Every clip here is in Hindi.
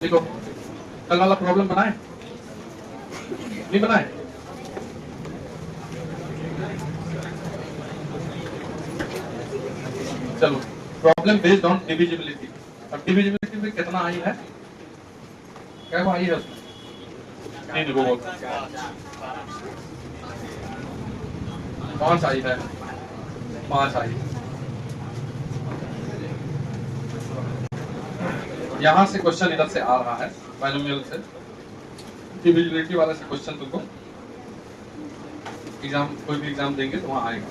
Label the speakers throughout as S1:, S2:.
S1: देखो कल वाला प्रॉब्लम बनाए नहीं बनाए। चलो प्रॉब्लम बेस्ड ऑन डिविजिबिलिटी। अब डिविजिबिलिटी में कितना आई है, क्या वो आई है उसमें तीन को पांच आई है, पांच आई। यहां से क्वेश्चन इधर से आ रहा है बाइनोमियल से, डिविजिबिलिटी वाला से क्वेश्चन तुमको एग्जाम कोई भी एग्जाम देंगे तो वहां आएगा।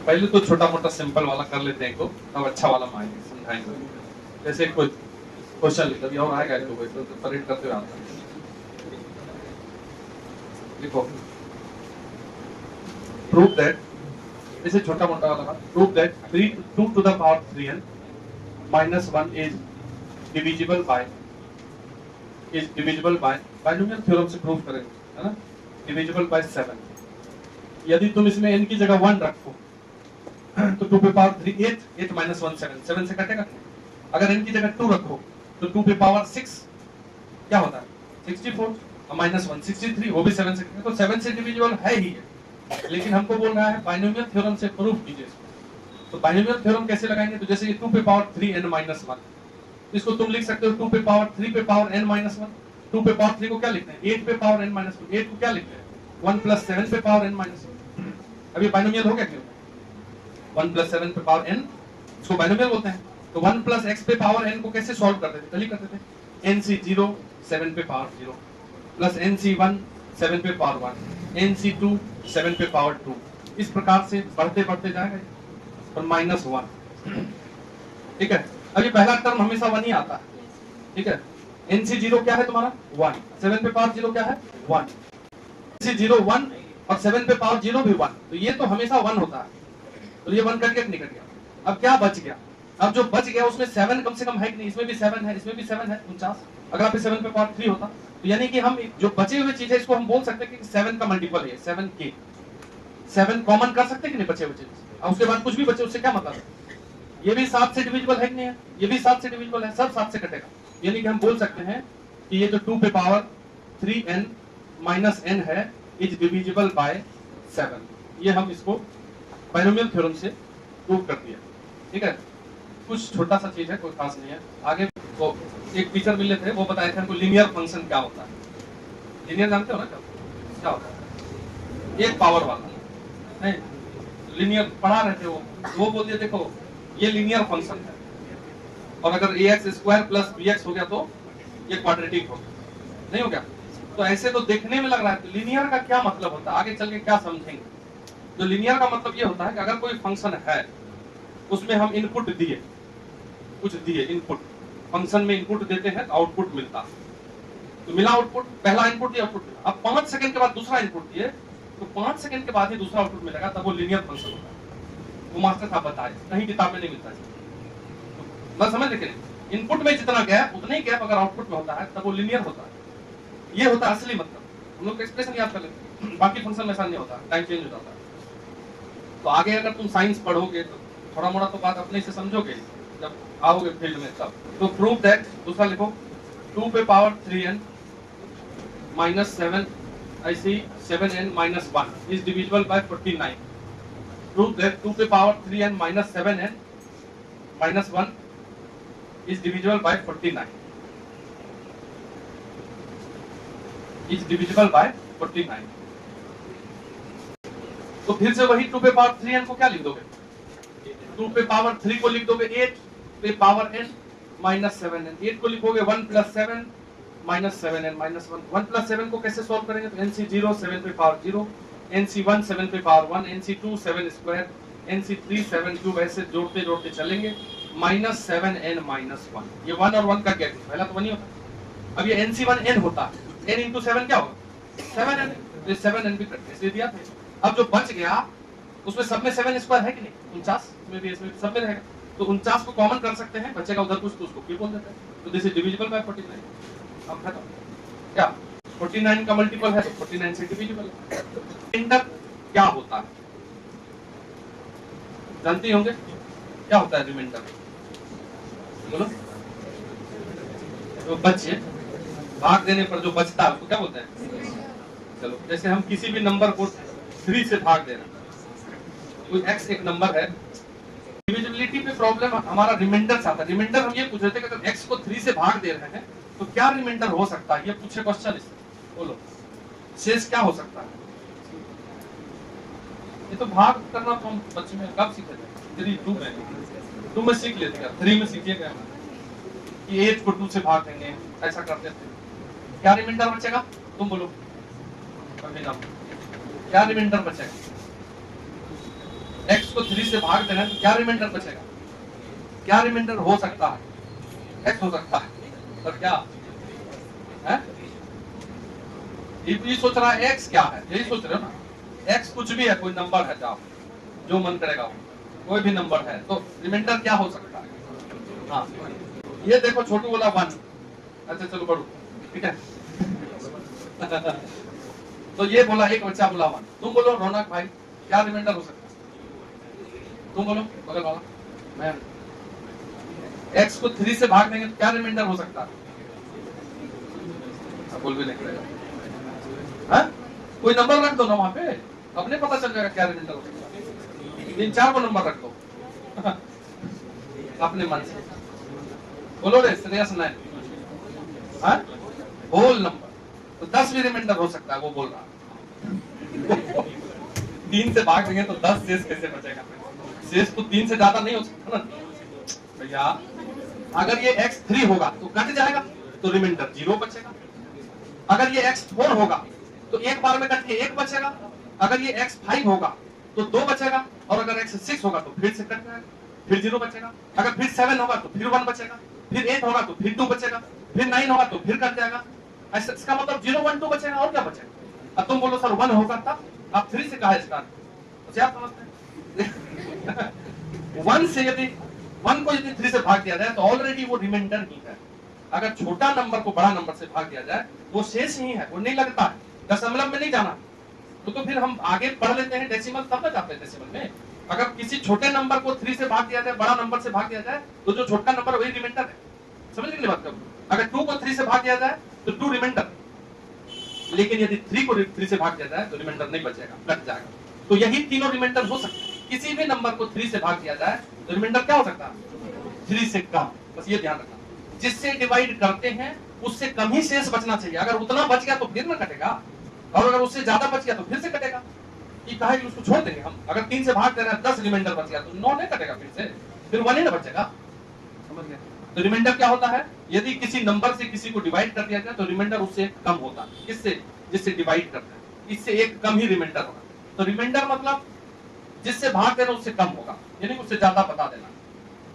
S1: पहले तो छोटा मोटा सिंपल वाला कर लेते हैं, तब अच्छा वाला माएंगे समझाएंगे। जैसे कोई क्वेश्चन लिखा भी और आएगा तो वैसे तो परेड करते हुए आता है। लिखो प्रूव दैट, जैसे छोटा मोटा वाला prove that 2 to the power 3n minus 1 is divisible by binomial theorem से प्रूव करेंगे, है ना। Divisible by 7। यदि तुम इसमें n की जगह 1 रखो तो 2 पे पावर 3 8 minus 1 7 से कटेगा। अगर n की जगह 2 रखो तो 2 पे पावर 6 क्या होता है 64 और माइनस 1 63, वो भी 7 से कटेगा। तो 7 से डिविजिबल है ही है, लेकिन हमको बोल रहा है बाइनोमियल थ्योरम से प्रूव कीजिए। तो बाइनोमियल थ्योरम कैसे लगाएंगे, तो जैसे ये 2 पे पावर 3n minus 1, इसको तुम लिख सकते हो 2 पे पावर 3 पे पावर n minus 1। 2 पे पावर 3 को क्या लिखते हैं 8 पे पावर n minus 2, 8 को क्या लिखते हैं 1 plus 7 पे पावर n minus 1। अब ये बाइनोमियल हो गया क्यों, 1 plus 7 पे पावर n, इसको बाइनोमियल बोलते हैं। तो 1 plus x पे पावर n को कैसे सॉल्व करते थे, कल ही करते थे। nc0 7 पे पावर 0 प्लस nc1 7 पे पावर 1 nc2 7 पे पावर 2, इस प्रकार से बढ़ते बढ़ते जाएगा और माइनस 1। ठीक है, अब ये पहला टर्म हमेशा 1 ही आता है। ठीक है, nc0 क्या है तुम्हारा 1, 7 पे पावर 0 क्या है 1, nc0 1 और 7 पे पावर 0 भी 1, तो ये तो हमेशा 1 होता है। तो ये 1 कट गया नहीं कट गया, अब क्या बच गया, अब जो बच गया उसमें 7 कम से कम है कि नहीं, इसमें भी 7 है, इसमें भी 7 है 49। अगर आप 7 पे पावर 3 होता तो यानी कि हम जो बचे हुए चीज है इसको हम बोल सकते हैं कि 7 का मल्टीपल है 7 के, 7 कॉमन कर सकते हैं कि नहीं बचे हुए चीज, और उसके बाद कुछ भी बचे उससे क्या मतलब है, ये भी 7 से डिविजिबल है कि नहीं है, ये भी 7 से डिविजिबल है, सब 7 से कटेगा। यानी कि हम बोल सकते हैं कि ये जो 2 पे पावर 3n minus n है इज डिविजिबल बाय 7। ये हम इसको बाइनोमियल थ्योरम से प्रूव कर दिया। ठीक है, कुछ छोटा सा चीज है, कोई खास नहीं है। आगे तो एक टीचर मिले थे, वो बताए थे हमको लीनियर फंक्शन क्या होता है। लीनियर जानते हो ना क्या होता है, एक पावर वाला नहीं, लीनियर पढ़ा रहे थे वो बोल दिया देखो ये लीनियर फंक्शन है, और अगर ax स्क्वायर प्लस bx हो गया तो ये क्वाड्रेटिक हो गया, नहीं हो गया। तो ऐसे तो देखने में लग रहा है, तो लीनियर का क्या मतलब होता है आगे चल के क्या समझेंगे। तो लीनियर का मतलब ये होता है कि अगर कोई फंक्शन है उसमें हम इनपुट दिए, कुछ दिए इनपुट, फंक्शन में इनपुट देते हैं तो आउटपुट मिलता है। तो मिला आउटपुट, पहला इनपुट दिया आउटपुट मिला, अब 5 सेकंड के बाद दूसरा इनपुट दिए तो 5 सेकंड के बाद ही दूसरा आउटपुट मिलेगा, तब वो लीनियर फंक्शन होता है। वो मास्टर साहब बताए, कहीं किताब में नहीं मिलता है। बस समझ लेकिन इनपुट में जितना गैप उतना ही गैप अगर आउटपुट में होता है तब वो लीनियर होता है। ये होता है असली मतलब, हम लोग एक्सप्रेशन याद कर लेते हैं, बाकी फंक्शन में ऐसा नहीं होता, टाइम चेंज हो जाता है। तो आगे अगर तुम साइंस पढ़ोगे तो थोड़ा मोड़ा तो बात अपने से समझोगे जब आओगे फील्ड में तब। तो प्रूव दैट, दूसरा लिखो 2 पे power 3n minus 7 I see 7n minus 1 is divisible by 49. Prove that 2 पे power 3n minus 7n minus 1 is divisible by 49. Is divisible by 49. तो फिर से वही 2 पे पावर 3n को क्या लिख दोगे, 2 पे पावर 3 को लिख दोगे 8 पे पावर n minus 7n, 8 को लिखोगे 1 plus 7 minus 7n minus 1, 1 plus 7 को कैसे सॉल्व करेंगे, तो nc0 7 पे पावर 0, nc1 7 पे power 1, nc2 7 square, nc3 7 cube, ऐसे जोड़ते जोड़ते चलेंगे minus 7n minus 1। ये 1 और 1 का क्या, पहला तो 1 ही होता। अब ये nc1 n होता है, n into 7 क्या होगा 7n, तो 7n भी कट इसलिए दिया था। अब जो बच गया उसमें सब में 7 स्क्वायर है कि नहीं, 49 में भी इसमें सब में रहेगा, तो 49 को कॉमन कर सकते हैं, बचेगा उधर कुछ तो उसको क्यों बोल देते हैं। तो दिस इज डिविजिबल बाय 49। अब खत्म, क्या 49 का मल्टीपल है तो 49 से डिविजिबल है। रिमाइंडर क्या होता है जानते होंगे, क्या होता है रिमाइंडर, बोलो जो बचे, भाग देने पर जो बचता है उसको क्या बोलते हैं? चलो जैसे हम किसी भी नंबर को 3 से भाग दे रहे हैं, कोई x एक नंबर है, डिविजिबिलिटी पे प्रॉब्लम हमारा रिमाइंडर से आता है। रिमाइंडर हम ये पूछ रहे थे कि अगर x को 3 से भाग दे रहे हैं तो क्या रिमाइंडर हो सकता है, ये पूछे क्वेश्चन। बोलो शेष क्या हो सकता है? ये तो भाग करना तो हम बच्चे में कब सीखे थे? 3 2 में 2 में सीख लेते क्या, 3 में सीखिएगा कि 8 को 2 से भाग देंगे, ऐसा करते थे। क्या रिमाइंडर बचेगा? तुम बोलो क्या रिमाइंडर बचेगा? x को 3 से भाग देना है तो क्या रिमाइंडर बचेगा? क्या रिमाइंडर हो सकता है? x हो सकता है और क्या है? ये सोच रहा है x क्या है, यही सोच रहे हो ना। x कुछ भी है, कोई नंबर है, जाओ जो मन करेगा वो, कोई भी नंबर है, तो रिमाइंडर क्या हो सकता है? हाँ ये देखो छोटू बोला 1, अच्छा चलो बढ़ो, ठीक है। तो ये बोला एक बच्चा बोला 1, तुम बोलो रौनक भाई क्या रिमाइंडर हो सकता है? तुम बोलो बगल वाला, मैं x को 3 से भाग देंगे तो क्या रिमाइंडर हो सकता है? बोल भी नहीं रहा। हाँ? कोई नंबर रख दो ना वहां पे, अपने पता चल जाएगा क्या रिमाइंडर हो सकता है। 3-4 को नंबर रख दो अपने मन से। बोलो रे श्रेयस 9, हाँ? होल नंबर तो 10 भी रिमाइंडर हो सकता है, वो बोल रहा। 3 से भाग देंगे तो 10 शेष कैसे बचेगा? शेष तो 3 से ज्यादा नहीं हो सकता ना भैया। अगर ये x 3 होगा तो कट जाएगा तो रिमाइंडर 0 बचेगा। अगर ये x 4 होगा तो एक बार में कट के 1 बचेगा। अगर ये x 5 होगा तो 2 बचेगा। और अगर x 6 होगा तो फिर से कट जाएगा, फिर 0 बचेगा। अगर फिर 7 होगा तो फिर 1 बचेगा, फिर 8 होगा तो फिर 2 बचेगा, फिर 9 होगा तो फिर कट जाएगा। ऐसा इसका मतलब 0 1 2 बचेगा और क्या बचेगा? अब तुम बोलो सर 1 होगा तब, आप 3 से कहा स्टार्ट, तो आप समझते हैं 1 से यदि 1 को यदि 3 से भाग दिया जाए तो ऑलरेडी वो रिमाइंडर ही है। अगर छोटा नंबर को बड़ा नंबर से भाग दिया जाए वो शेष ही है, वो नहीं लगता है, दशमलव में नहीं जाना। तो फिर हम आगे पढ़ लेते हैं डेसिमल, तब ना जाते हैं डेसिमल में। अगर किसी छोटे नंबर को 3 से भाग दिया जाए, बड़ा नंबर से भाग दिया जाए, तो जो छोटा नंबर वही रिमाइंडर है। समझ गए बात कब? अगर 2 को 3 से भाग दिया जाए तो 2 रिमाइंडर, लेकिन यदि 3 को 3 से भाग दिया जाए तो रिमाइंडर नहीं बचेगा, कट जाएगा। तो यही तीनों रिमाइंडर हो सकते हैं। किसी भी नंबर को 3 से भाग दिया जाए तो रिमाइंडर क्या हो सकता है? 3 से कम। बस ये ध्यान रखना, जिससे डिवाइड करते हैं उससे कम ही शेष बचना चाहिए। अगर उतना बच गया तो फिर ना कटेगा, और अगर उससे ज्यादा बच गया तो फिर से कटेगा। ये कहा कि उसको छोड़ देंगे हम। अगर 3 से भाग दे रहे हैं, 10 रिमाइंडर बच गया तो 9 नहीं कटेगा, फिर 1 ही ना बचेगा। समझ गए? तो रिमाइंडर क्या होता है? यदि किसी नंबर से किसी को डिवाइड कर दिया जाए तो रिमाइंडर उससे कम होता है। किससे? जिससे डिवाइड करता है, इससे एक कम ही रिमाइंडर होगा। तो रिमाइंडर मतलब जिससे भाग देना उससे कम होगा, यानी उससे ज्यादा बता देना।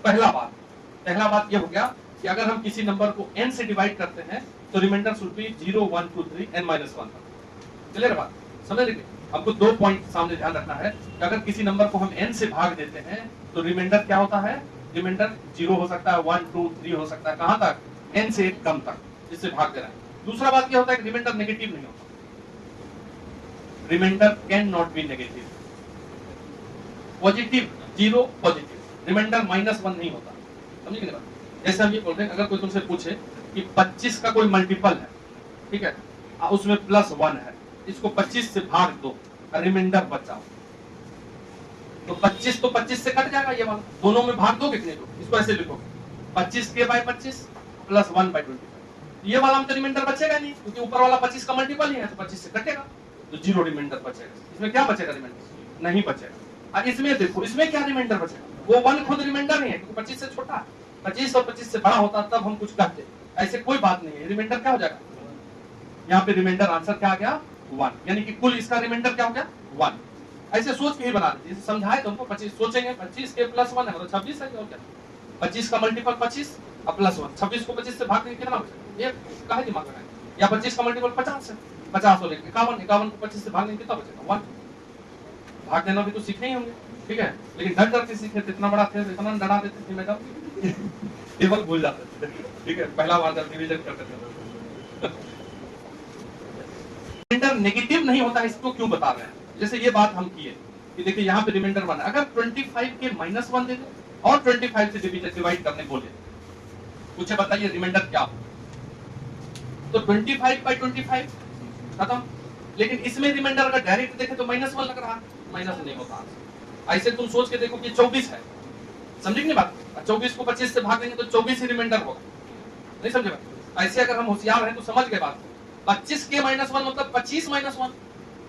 S1: पहला बात ये हो गया कि अगर हम किसी नंबर को n से डिवाइड करते हैं तो reminder should be 0 1 2 3 n-1। Clear बात? समझ लीजिए। आपको 2 पॉइंट सामने ध्यान रखना है कि अगर किसी नंबर को हम n से भाग देते हैं तो रिमाइंडर क्या होता है? रिमाइंडर 0 हो सकता है, 1 2 3 हो सकता है, कहां तक? n से एक कम तक, जिससे भाग दे रहा है। दूसरा बात ये होता है कि रिमाइंडर नेगेटिव नहीं होता। Reminder can not be negative. Positive 0 positive, reminder -1 नहीं होता। समझिए कि बात? जैसे हम ये बोल रहे हैं, अगर कोई तुमसे पूछे कि 25 का कोई मल्टीपल है, ठीक है, उसमें +1 है, इसको 25 से भाग दो, रिमाइंडर बचाओ, तो 25 तो 25 से कट जाएगा। ये वाला दोनों में भाग दो कितने को? इसको ऐसे लिखो 25k/25 + 1/25। ये वाला में तो रिमाइंडर बचेगा नहीं, क्योंकि ऊपर वाला 25 का मल्टीपल ही है, तो 25 से कटेगा तो 0 रिमाइंडर बचेगा। इसमें क्या बचेगा? रिमाइंडर नहीं बचेगा। और इसमें देखो, इसमें क्या रिमाइंडर बचेगा? वो 1 खुद रिमाइंडर नहीं है, क्योंकि 25 से छोटा है। 25 और 25 से बड़ा होता तब हम कुछ कहते, ऐसे कोई बात नहीं है। रिमाइंडर क्या हो जाएगा? यहाँ पे रिमाइंडर आंसर क्या आ गया? 1, यानी कि कुल इसका रिमाइंडर क्या हो गया? 1। ऐसे सोच के ही बना दीजिए, समझाए तुमको। 25 सोचेंगे 25 के +1 है मतलब 26 है, और क्या? 25 का मल्टीपल 25 और +1, 26 को 25 से भाग देंगे कितना बचेगा? ये काहे दिमाग लगाएं? या 25 का मल्टीपल 50 है, 50 और 51, 51 को 25 से भाग देंगे कितना बचेगा? 1। भाग देना भी तो सीखने ही होंगे, ठीक है, लेकिन डर डर के सीखे थे। इतना बड़ा थे, इतना डरा देते थे मैडम, टेबल भूल जाते थे, ठीक है, पहला बार जब रिवीजन करते थे। रिमाइंडर नेगेटिव नहीं होता, इसको क्यों बता रहे हैं? जैसे ये बात हम किए कि देखिए यहाँ पे रिमाइंडर 1 है, अगर 25 के -1 दे दे और 25 से डिवाइड करने बोले, पूछे बताइए रिमाइंडर क्या हो? तो 25/25 खत्म। लेकिन इसमें रिमाइंडर अगर डायरेक्ट देखे तो -1 लग रहा है, माइनस नहीं होता। ऐसे तुम सोच के देखो कि 24 है, समझे नहीं बात? 24 को 25 से भाग देंगे तो 24 ही रिमाइंडर होगा, नहीं समझे बात? ऐसे अगर हम होशियार हैं तो समझ गए बात। 25 के -1 मतलब 25 -1,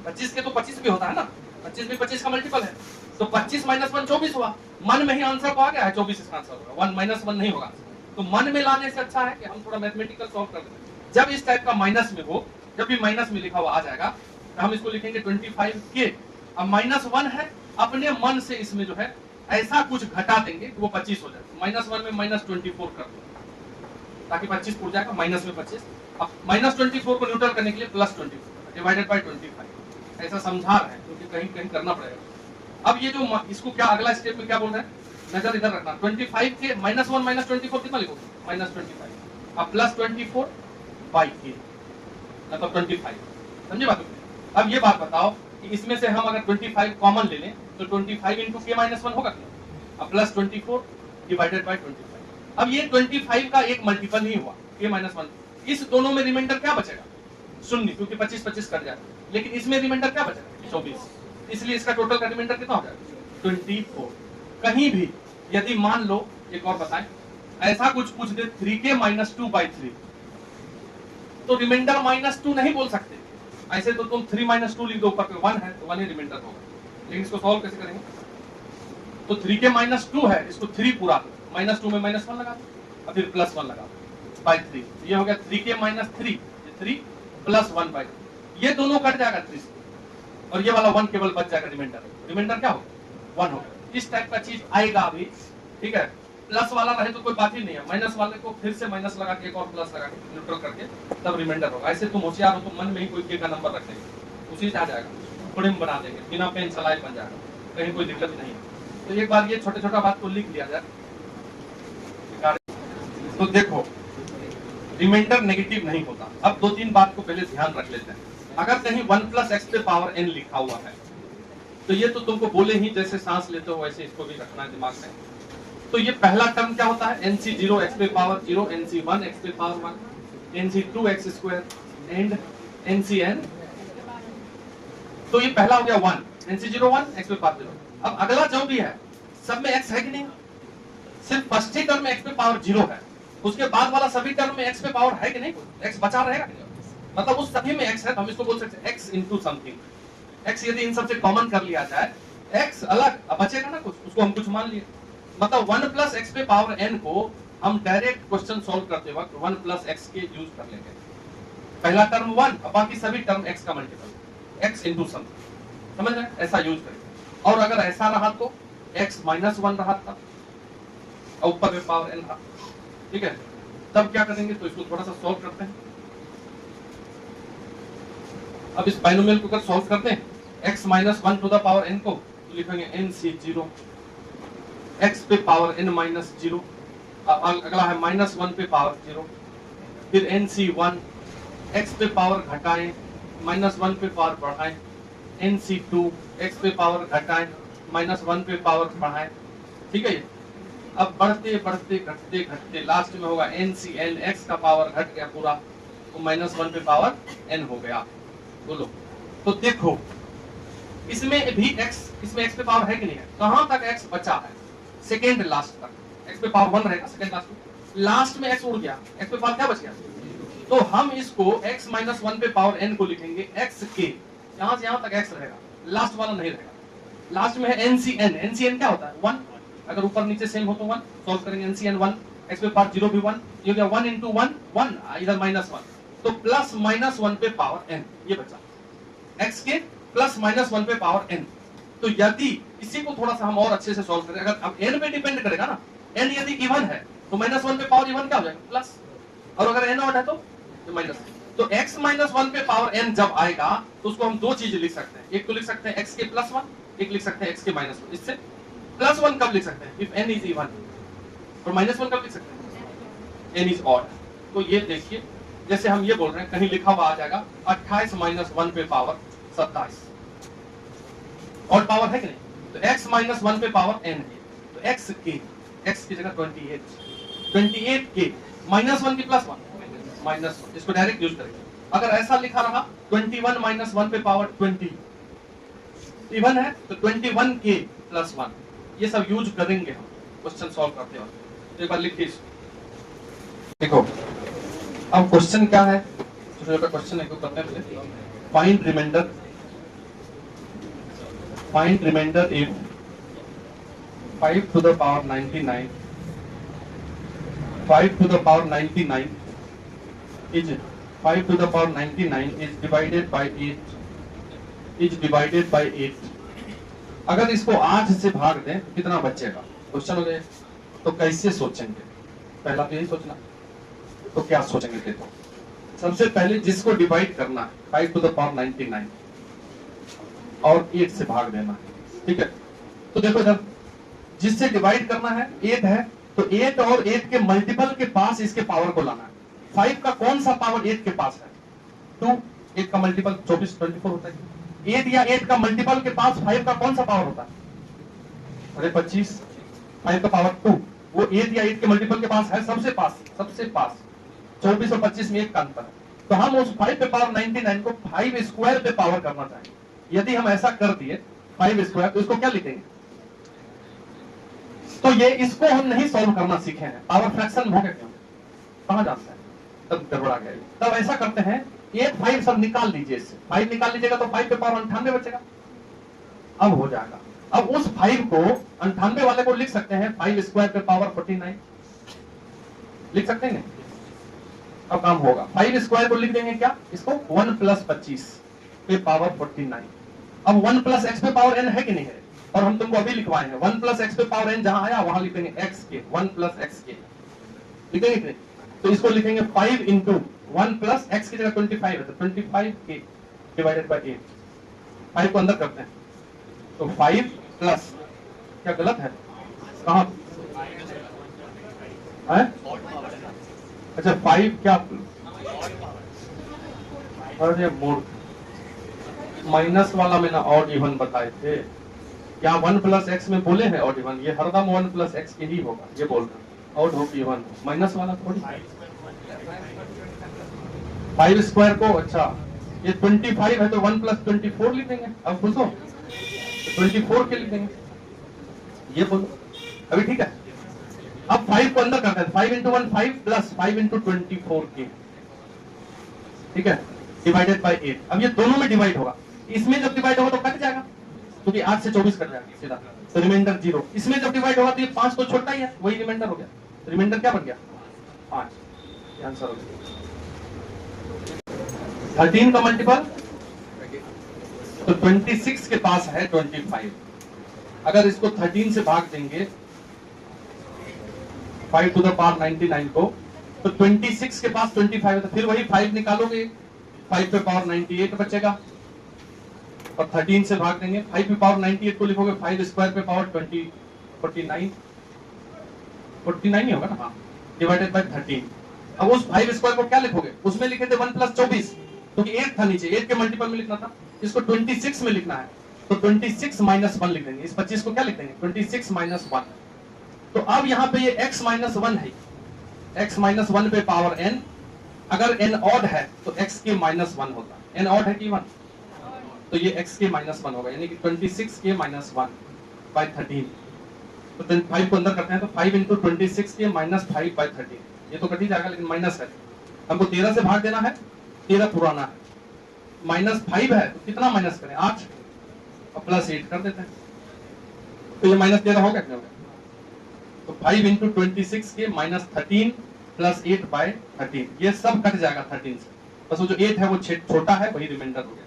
S1: 25 के तो 25 भी होता है ना, 25 भी 25 का मल्टीपल है, तो 25 -1 24 हुआ। मन में ही आंसर तो आ गया है, 24 इसका आंसर होगा, 1 -1 नहीं होगा। तो मन में लाने से अच्छा है कि हम थोड़ा मैथमेटिकल सॉल्व कर दें। जब इस टाइप का माइनस में हो, जब भी माइनस में लिखा हुआ आ जाएगा तो हम इसको लिखेंगे 25 के, अब -1 है, अपने मन से इसमें जो है ऐसा कुछ घटा देंगे कि वो 25 हो जाए। -1 में -24 कर दो ताकि 25 पूरा जाएगा, माइनस में 25। अब -24 को न्यूट्रल करने के लिए +24 डिवाइडेड बाय 25, ऐसा समझा रहे हैं क्योंकि कहीं कहीं करना पड़ेगा। अब ये जो इसको क्या अगला स्टेप में क्या बोल रहे हैं, नजर इधर रखना। 25 के -1 -24 कितना लिखोगे? -25, अब +24 बाई के मतलब 25, समझे बात? अब ये बात बताओ कि इसमें से हम अगर 25 कॉमन ले लें तो 25 इंटू के -1 होगा क्या? अब +24 डिवाइडेड बाय 25। अब ये 25 का एक मल्टीपल ही हुआ के -1। इस दोनों में रिमाइंडर क्या बचेगा? 0, क्योंकि 25 कट जाएगा। लेकिन इसमें रिमाइंडर क्या बचेगा? 24, इसलिए इसका टोटल का रिमाइंडर कितना हो जाएगा? 24। कहीं भी यदि मान लो, एक और बताएं, ऐसा कुछ पूछ दे 3k -2/3, तो रिमाइंडर -2 नहीं बोल सकते। ऐसे तो तुम 3 -2 लिख दो, ऊपर पे 1 है तो 1 ही रिमाइंडर होगा। लेकिन इसको सॉल्व कैसे करेंगे? तो 3k -2 है, इसको 3 पूरा -2 में -1 लगा दो और फिर +1 लगा दो बाई 3, ये हो गया 3k -3, ये 3 + 1/3, ये दोनों कट जाएगा 3 से, और ये वाला 1 केवल बच जाएगा रिमाइंडर। रिमाइंडर क्या होगा? 1 होगा। इस टाइप का चीज आएगा अभी, ठीक है। प्लस वाला रहे तो कोई बात ही नहीं है, माइनस वाले को फिर से माइनस लगा के एक और प्लस लगा के न्यूट्रल करके तब रिमाइंडर होगा। ऐसे तुम होशियार हो तो मन में ही कोई के का नंबर रख देंगे, उसी से आ जाएगा, थोड़े में बना देंगे, बिना पेन चलाए बन जाएगा, कहीं कोई दिक्कत नहीं है। तो एक बार ये छोटे छोटा बात को लिख लिया जाए। तो देखो रिमाइंडर नेगेटिव नहीं होता। अब 2-3 बात को पहले ध्यान रख लेते हैं। अगर कहीं 1 + x⁴n लिखा हुआ है तो ये तो तुमको बोले ही, जैसे सांस लेते हो वैसे इसको भी रखना है दिमाग में। तो ये पहला टर्म क्या होता है? nc0 x⁴0, nc1 x⁴1, nc2 x² and ncn। तो ये पहला हो गया 1, nc0 1 x⁴0। अब अगला जो भी है सब में x है कि नहीं? सिर्फ फर्स्ट ही टर्म में x⁴0 है, उसके बाद वाला सभी टर्म में x पे पावर है कि नहीं? x बचा रहेगा, मतलब उस सभी में x है, तो हम इसको बोल सकते हैं x इंटू समथिंग। x यदि इन सबसे कॉमन कर लिया जाए, x अलग बचेगा ना कुछ, उसको हम कुछ मान लिए। मतलब 1 + x⁴n को हम डायरेक्ट क्वेश्चन सॉल्व करते वक्त 1 + x के यूज कर लेंगे। पहला टर्म 1, अब बाकी सभी टर्म x का मल्टीपल, x इंटू समथिंग, समझ रहे? ऐसा यूज करेंगे। और अगर ऐसा रहा तो x -1 रहा था और ऊपर में पावर n था, ठीक है, तब क्या करेंगे? तो इसको थोड़ा सा सॉल्व करते हैं। अब इस बाइनोमियल को अगर सॉल्व करते हैं, x -1 to the power n को तो लिखेंगे nc0 x पे पावर n -0, अगला है -1 पे पावर 0, फिर nc1 x पे पावर घटाएं -1 पे पावर बढ़ाएं, nc2 x पे पावर घटाएं -1 पे पावर बढ़ाएं, ठीक है। अब बढ़ते बढ़ते घटते घटते लास्ट में होगा ncn, x का पावर घट गया पूरा, तो -1 पे पावर n हो गया। बोलो, तो देखो इसमें भी x, इसमें x पे पावर है कि नहीं है? कहां तक x बचा है? सेकेंड लास्ट तक x पे पावर 1 रहेगा, सेकेंड लास्ट में x उड़ गया, x पे पावर क्या बच गया? तो हम इसको x -1 पे पावर n को लिखेंगे x के, यहां से यहां तक x रहेगा, लास्ट वाला नहीं रहेगा। लास्ट में है ncn, ncn क्या होता है? 1, अगर ऊपर नीचे सेम हो तो 1, सॉल्व करेंगे ncn 1, x पे पावर 0 भी 1, ये हो गया 1 इंटू 1 1, इधर -1, तो +-1 पे पावर n, ये बचा x के +-1 पे पावर n। तो यदि इसी को थोड़ा सा हम और अच्छे से सॉल्व करें, अगर अब n पे डिपेंड करेगा ना, n यदि इवन है तो -1 पे पावर इवन क्या हो जाएगा? प्लस, और अगर n ऑड है तो माइनस। तो x -1 पे पावर n जब आएगा तो उसको हम दो चीज लिख सकते हैं, एक तो लिख सकते हैं x के +1, एक लिख सकते हैं x के -1। इससे +1 कब लिख सकते हैं? इफ n इज इवन, और -1 कब लिख सकते हैं? n is odd. तो ये देखिए, जैसे हम ये बोल रहे हैं, कहीं लिखा हुआ आ जाएगा 28 -1 पे पावर 27, और पावर है कि नहीं? तो x -1 पे पावर n है, तो x की जगह 28 के -1 की +1, माइनस, इसको डायरेक्ट यूज करेंगे। अगर ऐसा लिखा रहा 21 माइनस 1 पे पावर 20 इवन है तो 21 के प्लस 1, ये सब यूज करेंगे हम क्वेश्चन सॉल्व करते वक्त। तो एक बार लिखिए इसको, देखो अब क्वेश्चन क्या है, छोटा क्वेश्चन है को करने पहले find reminder if 5 to the power 99 5 to the power 99 is 5 to the power 99 is divided by 8 अगर इसको 8 से भाग दें तो कितना बचेगा, क्वेश्चन हो गया। तो कैसे सोचेंगे, पहला तो यही सोचना। तो क्या सोचेंगे, देखो सबसे पहले जिसको डिवाइड करना है 5 to the power 99 और 8 से भाग देना है, ठीक है। तो देखो इधर जिससे डिवाइड करना है 8 है, तो 8 और 8 के मल्टीपल के पास इसके पावर को लाना है। 5 का कौन सा पावर 8 के पास है, 2। 8 का मल्टीपल 24 24 होता है। 8 या 8 का मल्टीपल के पास 5 का कौन सा पावर होता है, अरे 25। 5 का पावर 2, वो 8 या 8 के मल्टीपल के पास है, सबसे पास 24 और 25 में एक का अंतर है। तो हम उस 5 पे पावर 99 को 5 स्क्वायर पे पावर करना चाहेंगे। यदि हम ऐसा कर दिए 5 स्क्वायर, तो इसको क्या लिखेंगे, तो ये इसको हम नहीं सॉल्व करना सीखे हैं, पावर फ्रैक्शन हो गया क्यों, कहां जाता है, तब गड़बड़ा गया। तब ऐसा करते हैं 8 5 सब निकाल लीजिए, इससे 5 निकाल लीजिएगा तो 5 पे पावर 98 बचेगा, अब हो जाएगा। अब उस 5 को 98 वाले को लिख सकते हैं 5 स्क्वायर पे पावर 49, लिख सकते हैं। अब काम होगा, 5 स्क्वायर को लिख देंगे क्या, इसको 1 प्लस 25 पे पावर 49। अब 1 प्लस एक्स पे पावर n है कि नहीं है, और हम तुमको अभी लिखवाए हैं 1 प्लस एक्स पे पावर n जहां आया वहां लिखेंगे x के 1 प्लस एक्स के, लिखेंगे। तो इसको लिखेंगे 5 इंटू 1 प्लस एक्स की जगह 25 है, तो 25 के डिवाइडेड बाय 8। 5 को अंदर करते हैं तो 5 प्लस, क्या गलत है, कहां है, अच्छा 5 क्या, अरे मूर्ख, माइनस वाला में ना ऑड इवन बताए थे, क्या 1 प्लस एक्स में बोले हैं ऑड इवन, ये हरदम 1 प्लस एक्स के ही होगा, ये बोल रहा ऑड हो कि इवन, माइनस वाला थोड़ी। 5 स्क्वायर को, अच्छा ये 25 है तो 1 प्लस 24 लिख देंगे, अब खुश हो, तो 24 के लिख देंगे, ये बोलो अभी, ठीक है। अब 5 को अंदर करते हैं, 5 इंटू 1 5 प्लस 5 इंटू 24 के, ठीक है, डिवाइडेड बाय 8। अब ये दोनों में डिवाइड होगा, इसमें जब डिवाइड होगा तो कट जाएगा, क्योंकि 8 से 24 कट जाएगा सीधा, तो रिमाइंडर 0। इसमें जब डिवाइड होगा तो ये 5 तो छोटा ही है, वही रिमाइंडर हो गया, तो रिमाइंडर क्या बन गया 5, आंसर हो गया। 13 का मल्टीपल तो 26 के पास है 25, अगर इसको 13 से भाग देंगे 5 टू द पावर 99 को, तो 26 के पास 25 है, तो फिर वही 5 निकालोगे, 5 पे पावर 98 बचेगा, और 13 से भाग देंगे, 5 पे पावर 98 को लिखोगे 5 स्क्वायर पे पावर 49 ही होगा ना, हाँ, डिवाइडेड बाय 13। अब उस 5 स्क्वायर को क्या लिखोगे, उसमें लिखे थे 1 प्लस 24, क्योंकि 8 था नीचे, 8 के मल्टीपल में लिखना था, इसको 26 में लिखना है, तो 26 माइनस 1 लिख देंगे, इस 25 को क्या लिख देंगे 26 माइनस 1। तो अब यहाँ पे ये x माइनस 1 है, x माइनस 1 पे पावर n, अगर n ऑड है तो x के माइनस 1 होता है, n ऑड है कि 1, तो ये x के माइनस 1 होगा, यानी कि 26 के माइनस 1 बाय 13। तो 5 को अंदर करते हैं तो 5 इंटू 26 के माइनस 5 बाय 13, ये तो कट ही जाएगा, लेकिन माइनस है, हमको 13 से भाग देना है, 13 पुराना है, माइनस 5 है तो कितना माइनस करें 8, और प्लस 8 कर देते हैं, तो ये माइनस 13 हो गया क्या, तो 5 इंटू 26 के माइनस 13 प्लस 8 बाय 13, ये सब कट जाएगा 13 से, बस वो जो 8 है वो छोटा है, वही रिमाइंडर हो गया।